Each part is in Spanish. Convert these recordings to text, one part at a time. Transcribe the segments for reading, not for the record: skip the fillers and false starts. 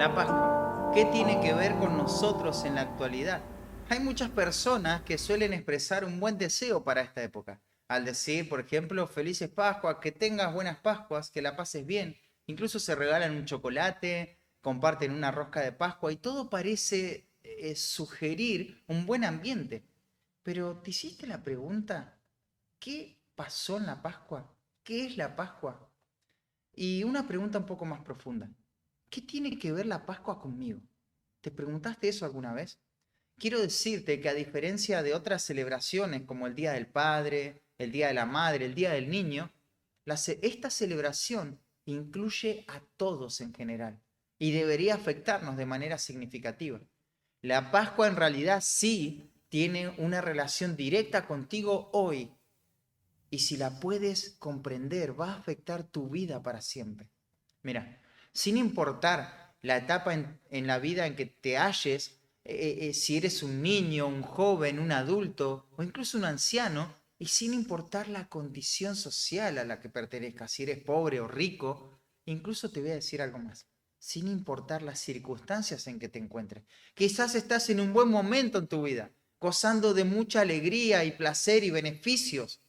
La Pascua. ¿Qué tiene que ver con nosotros en la actualidad? Hay muchas personas que suelen expresar un buen deseo para esta época. Al decir, por ejemplo, felices Pascuas, que tengas buenas Pascuas, que la pases bien. Incluso se regalan un chocolate, comparten una rosca de Pascua y todo parece sugerir un buen ambiente. Pero ¿te hiciste la pregunta? ¿Qué pasó en la Pascua? ¿Qué es la Pascua? Y una pregunta un poco más profunda. ¿Qué tiene que ver la Pascua conmigo? ¿Te preguntaste eso alguna vez? Quiero decirte que a diferencia de otras celebraciones como el Día del Padre, el Día de la Madre, el Día del Niño, esta celebración incluye a todos en general y debería afectarnos de manera significativa. La Pascua en realidad sí tiene una relación directa contigo hoy, y si la puedes comprender, va a afectar tu vida para siempre. Mira, sin importar la etapa en la vida en que te halles, si eres un niño, un joven, un adulto o incluso un anciano, y sin importar la condición social a la que pertenezcas, si eres pobre o rico, incluso te voy a decir algo más, sin importar las circunstancias en que te encuentres. Quizás estás en un buen momento en tu vida, gozando de mucha alegría y placer y beneficios,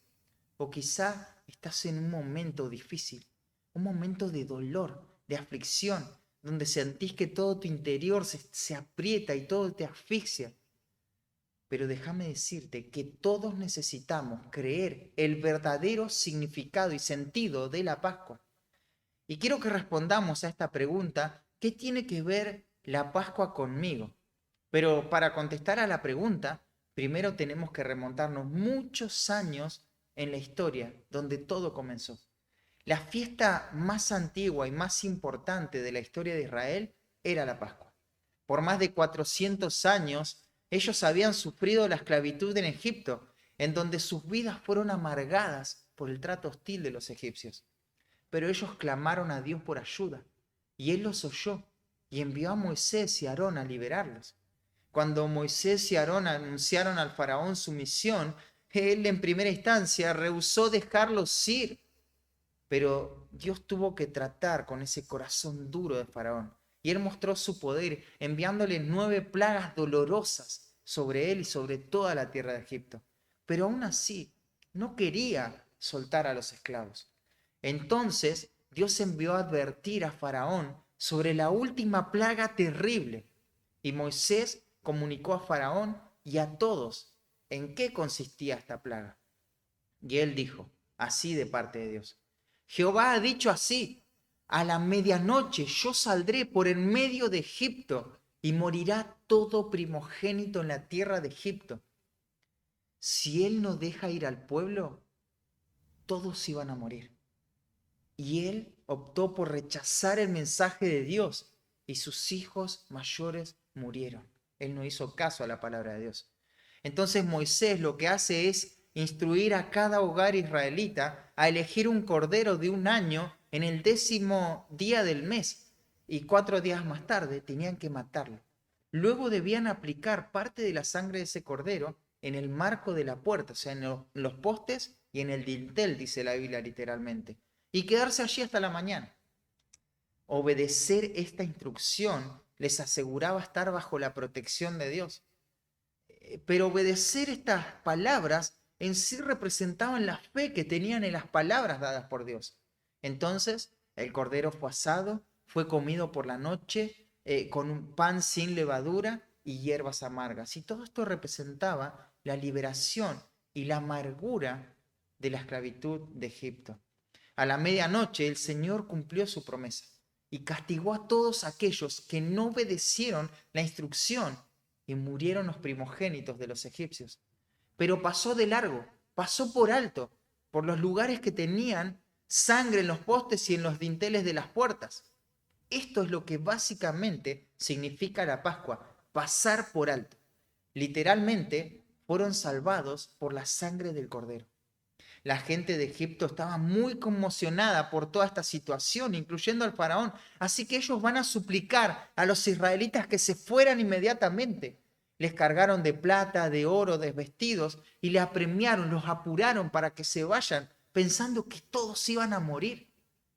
o quizá estás en un momento difícil, un momento de dolor, de aflicción, donde sentís que todo tu interior se aprieta y todo te asfixia. Pero déjame decirte que todos necesitamos creer el verdadero significado y sentido de la Pascua. Y quiero que respondamos a esta pregunta: ¿qué tiene que ver la Pascua conmigo? Pero para contestar a la pregunta, primero tenemos que remontarnos muchos años en la historia donde todo comenzó. La fiesta más antigua y más importante de la historia de Israel era la Pascua. Por más de 400 años, ellos habían sufrido la esclavitud en Egipto, en donde sus vidas fueron amargadas por el trato hostil de los egipcios. Pero ellos clamaron a Dios por ayuda, y Él los oyó, y envió a Moisés y Aarón a liberarlos. Cuando Moisés y Aarón anunciaron al faraón su misión, él en primera instancia rehusó dejarlos ir, pero Dios tuvo que tratar con ese corazón duro de faraón. Y él mostró su poder enviándole 9 plagas dolorosas sobre él y sobre toda la tierra de Egipto. Pero aún así, no quería soltar a los esclavos. Entonces Dios envió a advertir a Faraón sobre la última plaga terrible. Y Moisés comunicó a Faraón y a todos en qué consistía esta plaga. Y él dijo, así de parte de Dios: Jehová ha dicho así: a la medianoche yo saldré por en medio de Egipto y morirá todo primogénito en la tierra de Egipto. Si él no deja ir al pueblo, todos iban a morir. Y él optó por rechazar el mensaje de Dios y sus hijos mayores murieron. Él no hizo caso a la palabra de Dios. Entonces Moisés lo que hace es instruir a cada hogar israelita a elegir un cordero de un año en el 10º día del mes, y 4 días más tarde tenían que matarlo. Luego debían aplicar parte de la sangre de ese cordero en el marco de la puerta, o sea, en los postes y en el dintel, dice la Biblia literalmente, y quedarse allí hasta la mañana. Obedecer esta instrucción les aseguraba estar bajo la protección de Dios. Pero obedecer estas palabras en sí representaban la fe que tenían en las palabras dadas por Dios. Entonces, el cordero fue asado, fue comido por la noche con un pan sin levadura y hierbas amargas. Y todo esto representaba la liberación y la amargura de la esclavitud de Egipto. A la medianoche el Señor cumplió su promesa y castigó a todos aquellos que no obedecieron la instrucción, y murieron los primogénitos de los egipcios. Pero pasó de largo, pasó por alto, por los lugares que tenían sangre en los postes y en los dinteles de las puertas. Esto es lo que básicamente significa la Pascua: pasar por alto. Literalmente fueron salvados por la sangre del Cordero. La gente de Egipto estaba muy conmocionada por toda esta situación, incluyendo al faraón. Así que ellos van a suplicar a los israelitas que se fueran inmediatamente. Les cargaron de plata, de oro, de vestidos y les apremiaron, los apuraron para que se vayan, pensando que todos iban a morir.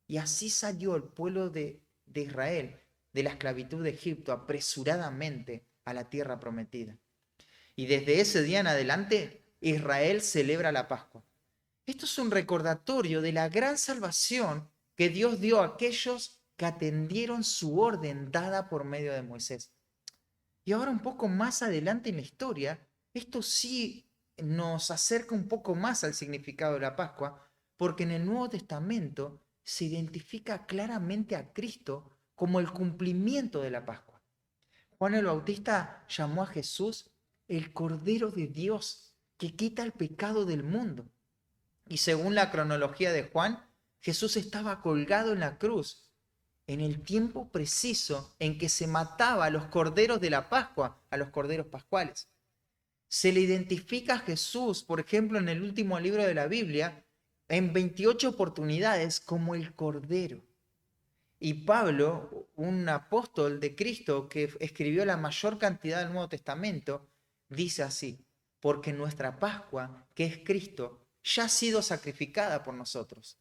Y así salió el pueblo de Israel de la esclavitud de Egipto apresuradamente a la tierra prometida. Y desde ese día en adelante, Israel celebra la Pascua. Esto es un recordatorio de la gran salvación que Dios dio a aquellos que atendieron su orden dada por medio de Moisés. Y ahora un poco más adelante en la historia, esto sí nos acerca un poco más al significado de la Pascua, porque en el Nuevo Testamento se identifica claramente a Cristo como el cumplimiento de la Pascua. Juan el Bautista llamó a Jesús el Cordero de Dios que quita el pecado del mundo. Y según la cronología de Juan, Jesús estaba colgado en la cruz en el tiempo preciso en que se mataba a los corderos de la Pascua, a los corderos pascuales. Se le identifica a Jesús, por ejemplo, en el último libro de la Biblia, en 28 oportunidades como el Cordero. Y Pablo, un apóstol de Cristo que escribió la mayor cantidad del Nuevo Testamento, dice así: porque nuestra Pascua, que es Cristo, ya ha sido sacrificada por nosotros.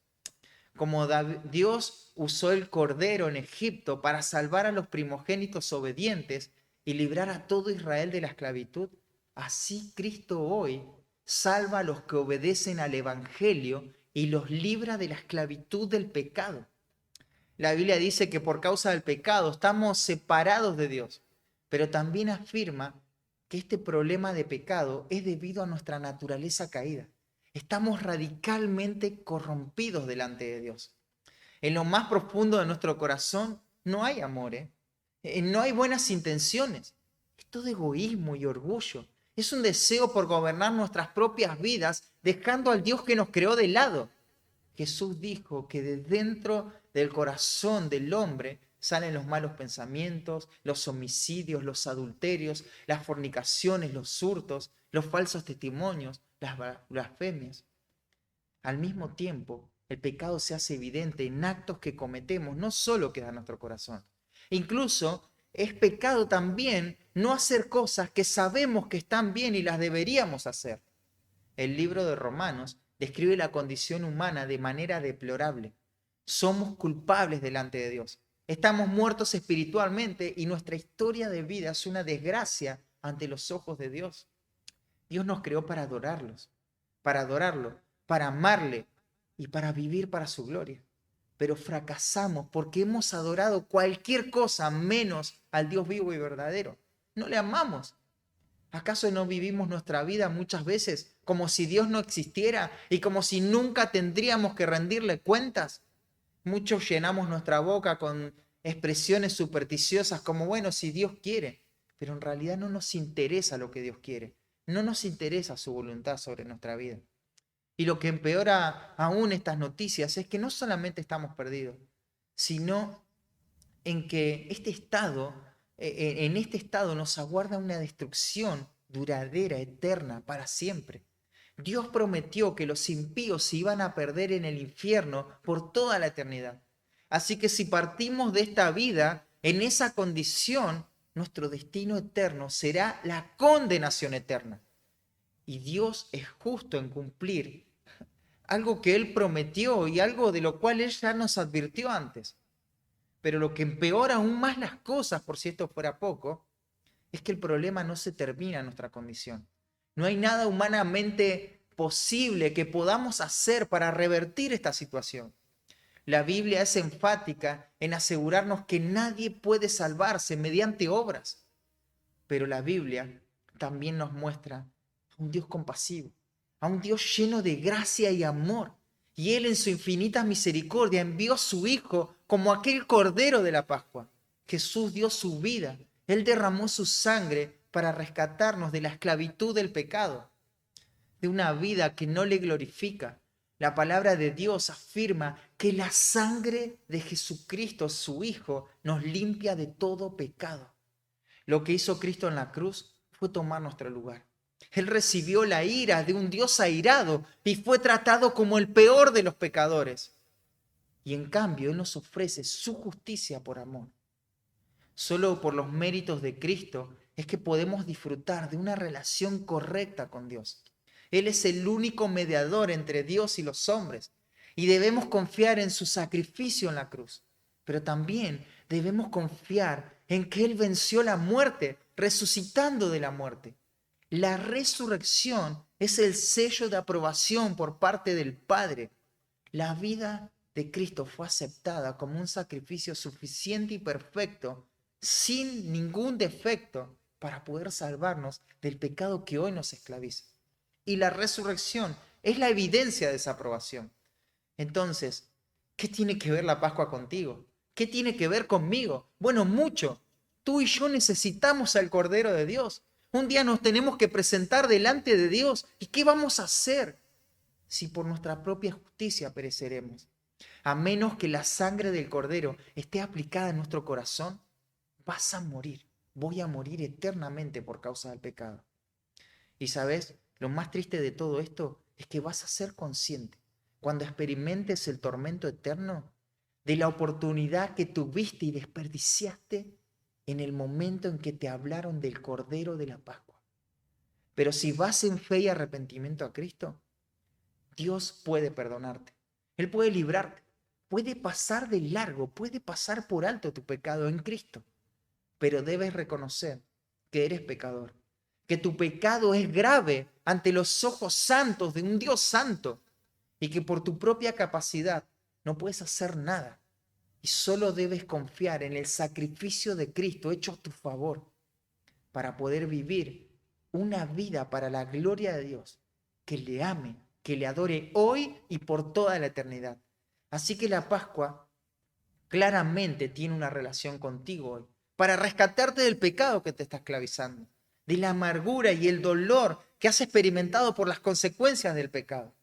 Como Dios usó el Cordero en Egipto para salvar a los primogénitos obedientes y librar a todo Israel de la esclavitud, así Cristo hoy salva a los que obedecen al Evangelio y los libra de la esclavitud del pecado. La Biblia dice que por causa del pecado estamos separados de Dios, pero también afirma que este problema de pecado es debido a nuestra naturaleza caída. Estamos radicalmente corrompidos delante de Dios. En lo más profundo de nuestro corazón no hay amor, no hay buenas intenciones. Es todo egoísmo y orgullo. Es un deseo por gobernar nuestras propias vidas, dejando al Dios que nos creó de lado. Jesús dijo que de dentro del corazón del hombre salen los malos pensamientos, los homicidios, los adulterios, las fornicaciones, los hurtos, los falsos testimonios, las blasfemias. Al mismo tiempo, el pecado se hace evidente en actos que cometemos, no solo queda en nuestro corazón. Incluso es pecado también no hacer cosas que sabemos que están bien y las deberíamos hacer. El libro de Romanos describe la condición humana de manera deplorable. Somos culpables delante de Dios. Estamos muertos espiritualmente y nuestra historia de vida es una desgracia ante los ojos de Dios. Dios nos creó para adorarlo, para amarle y para vivir para su gloria. Pero fracasamos porque hemos adorado cualquier cosa menos al Dios vivo y verdadero. No le amamos. ¿Acaso no vivimos nuestra vida muchas veces como si Dios no existiera y como si nunca tendríamos que rendirle cuentas? Muchos llenamos nuestra boca con expresiones supersticiosas como, bueno, si Dios quiere, pero en realidad no nos interesa lo que Dios quiere, no nos interesa su voluntad sobre nuestra vida. Y lo que empeora aún estas noticias es que no solamente estamos perdidos, sino en que en este estado nos aguarda una destrucción duradera, eterna, para siempre. Dios prometió que los impíos se iban a perder en el infierno por toda la eternidad. Así que si partimos de esta vida en esa condición, nuestro destino eterno será la condenación eterna. Y Dios es justo en cumplir algo que Él prometió y algo de lo cual Él ya nos advirtió antes. Pero lo que empeora aún más las cosas, por si esto fuera poco, es que el problema no se termina en nuestra condición. No hay nada humanamente posible que podamos hacer para revertir esta situación. La Biblia es enfática en asegurarnos que nadie puede salvarse mediante obras. Pero la Biblia también nos muestra a un Dios compasivo, a un Dios lleno de gracia y amor. Y Él en su infinita misericordia envió a su Hijo como aquel Cordero de la Pascua. Jesús dio su vida. Él derramó su sangre para rescatarnos de la esclavitud del pecado, de una vida que no le glorifica. La palabra de Dios afirma que la sangre de Jesucristo, su Hijo, nos limpia de todo pecado. Lo que hizo Cristo en la cruz fue tomar nuestro lugar. Él recibió la ira de un Dios airado y fue tratado como el peor de los pecadores. Y en cambio, Él nos ofrece su justicia por amor. Solo por los méritos de Cristo es que podemos disfrutar de una relación correcta con Dios. Él es el único mediador entre Dios y los hombres y debemos confiar en su sacrificio en la cruz. Pero también debemos confiar en que Él venció la muerte, resucitando de la muerte. La resurrección es el sello de aprobación por parte del Padre. La vida de Cristo fue aceptada como un sacrificio suficiente y perfecto, sin ningún defecto, para poder salvarnos del pecado que hoy nos esclaviza. Y la resurrección es la evidencia de esa aprobación. Entonces, ¿qué tiene que ver la Pascua contigo? ¿Qué tiene que ver conmigo? Bueno, mucho. Tú y yo necesitamos al Cordero de Dios. Un día nos tenemos que presentar delante de Dios. ¿Y qué vamos a hacer si por nuestra propia justicia pereceremos? A menos que la sangre del Cordero esté aplicada en nuestro corazón, vas a morir. Voy a morir eternamente por causa del pecado. Y sabes, lo más triste de todo esto es que vas a ser consciente, cuando experimentes el tormento eterno, de la oportunidad que tuviste y desperdiciaste en el momento en que te hablaron del Cordero de la Pascua. Pero si vas en fe y arrepentimiento a Cristo, Dios puede perdonarte. Él puede librarte. Puede pasar de largo, puede pasar por alto tu pecado en Cristo. Pero debes reconocer que eres pecador, que tu pecado es grave ante los ojos santos de un Dios santo y que por tu propia capacidad no puedes hacer nada. Y solo debes confiar en el sacrificio de Cristo hecho a tu favor para poder vivir una vida para la gloria de Dios, que le ame, que le adore hoy y por toda la eternidad. Así que la Pascua claramente tiene una relación contigo hoy, para rescatarte del pecado que te está esclavizando, de la amargura y el dolor que has experimentado por las consecuencias del pecado.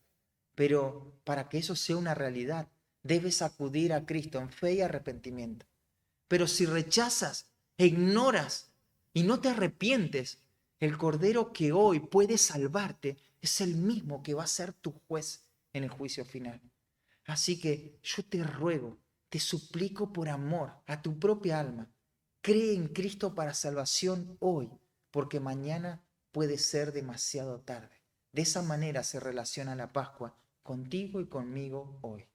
Pero para que eso sea una realidad, debes acudir a Cristo en fe y arrepentimiento. Pero si rechazas e ignoras y no te arrepientes, el Cordero que hoy puede salvarte es el mismo que va a ser tu juez en el juicio final. Así que yo te ruego, te suplico por amor a tu propia alma, cree en Cristo para salvación hoy, porque mañana puede ser demasiado tarde. De esa manera se relaciona la Pascua contigo y conmigo hoy.